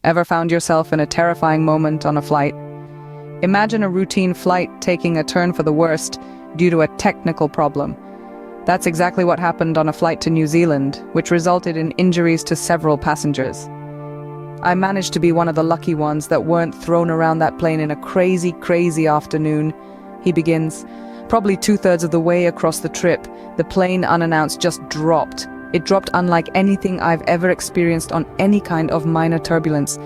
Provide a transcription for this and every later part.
Ever found yourself in a terrifying moment on a flight? Imagine a routine flight taking a turn for the worst due to a technical problem. That's exactly what happened on a flight to New Zealand, which resulted in injuries to several passengers. I managed to be one of the lucky ones that weren't thrown around that plane in a crazy afternoon. He begins. Probably 2/3 of the way across the trip, the plane unannounced just dropped. It dropped unlike anything I've ever experienced on any kind of minor turbulence.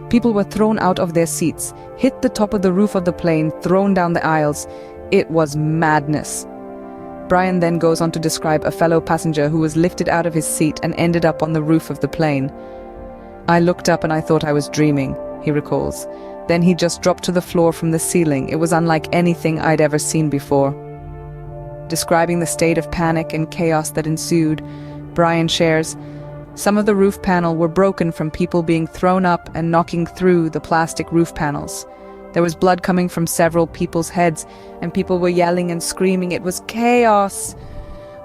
People were thrown out of their seats, hit the top of the roof of the plane, thrown down the aisles. It was madness. Brian then goes on to describe a fellow passenger who was lifted out of his seat and ended up on the roof of the plane. I looked up and I thought I was dreaming, he recalls. Then he just dropped to the floor from the ceiling. It was unlike anything I'd ever seen before. Describing the state of panic and chaos that ensued, Brian shares, some of the roof panel were broken from people being thrown up and knocking through the plastic roof panels. There was blood coming from several people's heads, and people were yelling and screaming. It was chaos.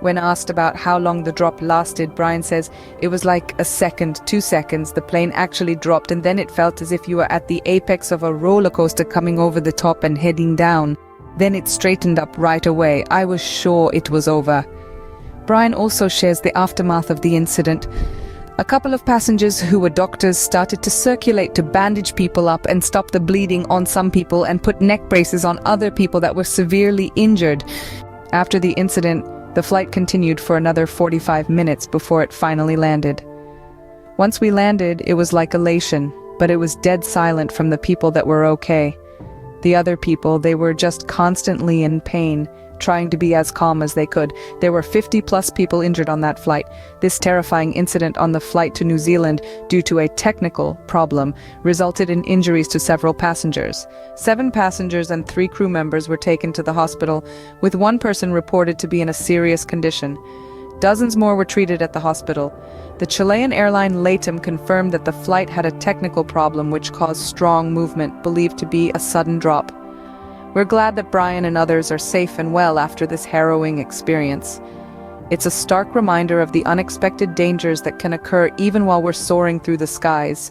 When asked about how long the drop lasted, Brian says, it was like a second, 2 seconds. The plane actually dropped, and then it felt as if you were at the apex of a roller coaster coming over the top and heading down. Then it straightened up right away. I was sure it was over. Brian also shares the aftermath of the incident. A couple of passengers who were doctors started to circulate to bandage people up and stop the bleeding on some people and put neck braces on other people that were severely injured. After the incident, the flight continued for another 45 minutes before it finally landed. Once we landed, it was like elation, but it was dead silent from the people that were okay. The other people, they were just constantly in pain, trying to be as calm as they could. There were 50+ people injured on that flight. This terrifying incident on the flight to New Zealand, due to a technical problem, resulted in injuries to several passengers. 7 passengers and 3 crew members were taken to the hospital, with 1 person reported to be in a serious condition. Dozens more were treated at the hospital. The Chilean airline Latam confirmed that the flight had a technical problem which caused strong movement, believed to be a sudden drop. We're glad that Brian and others are safe and well after this harrowing experience. It's a stark reminder of the unexpected dangers that can occur even while we're soaring through the skies.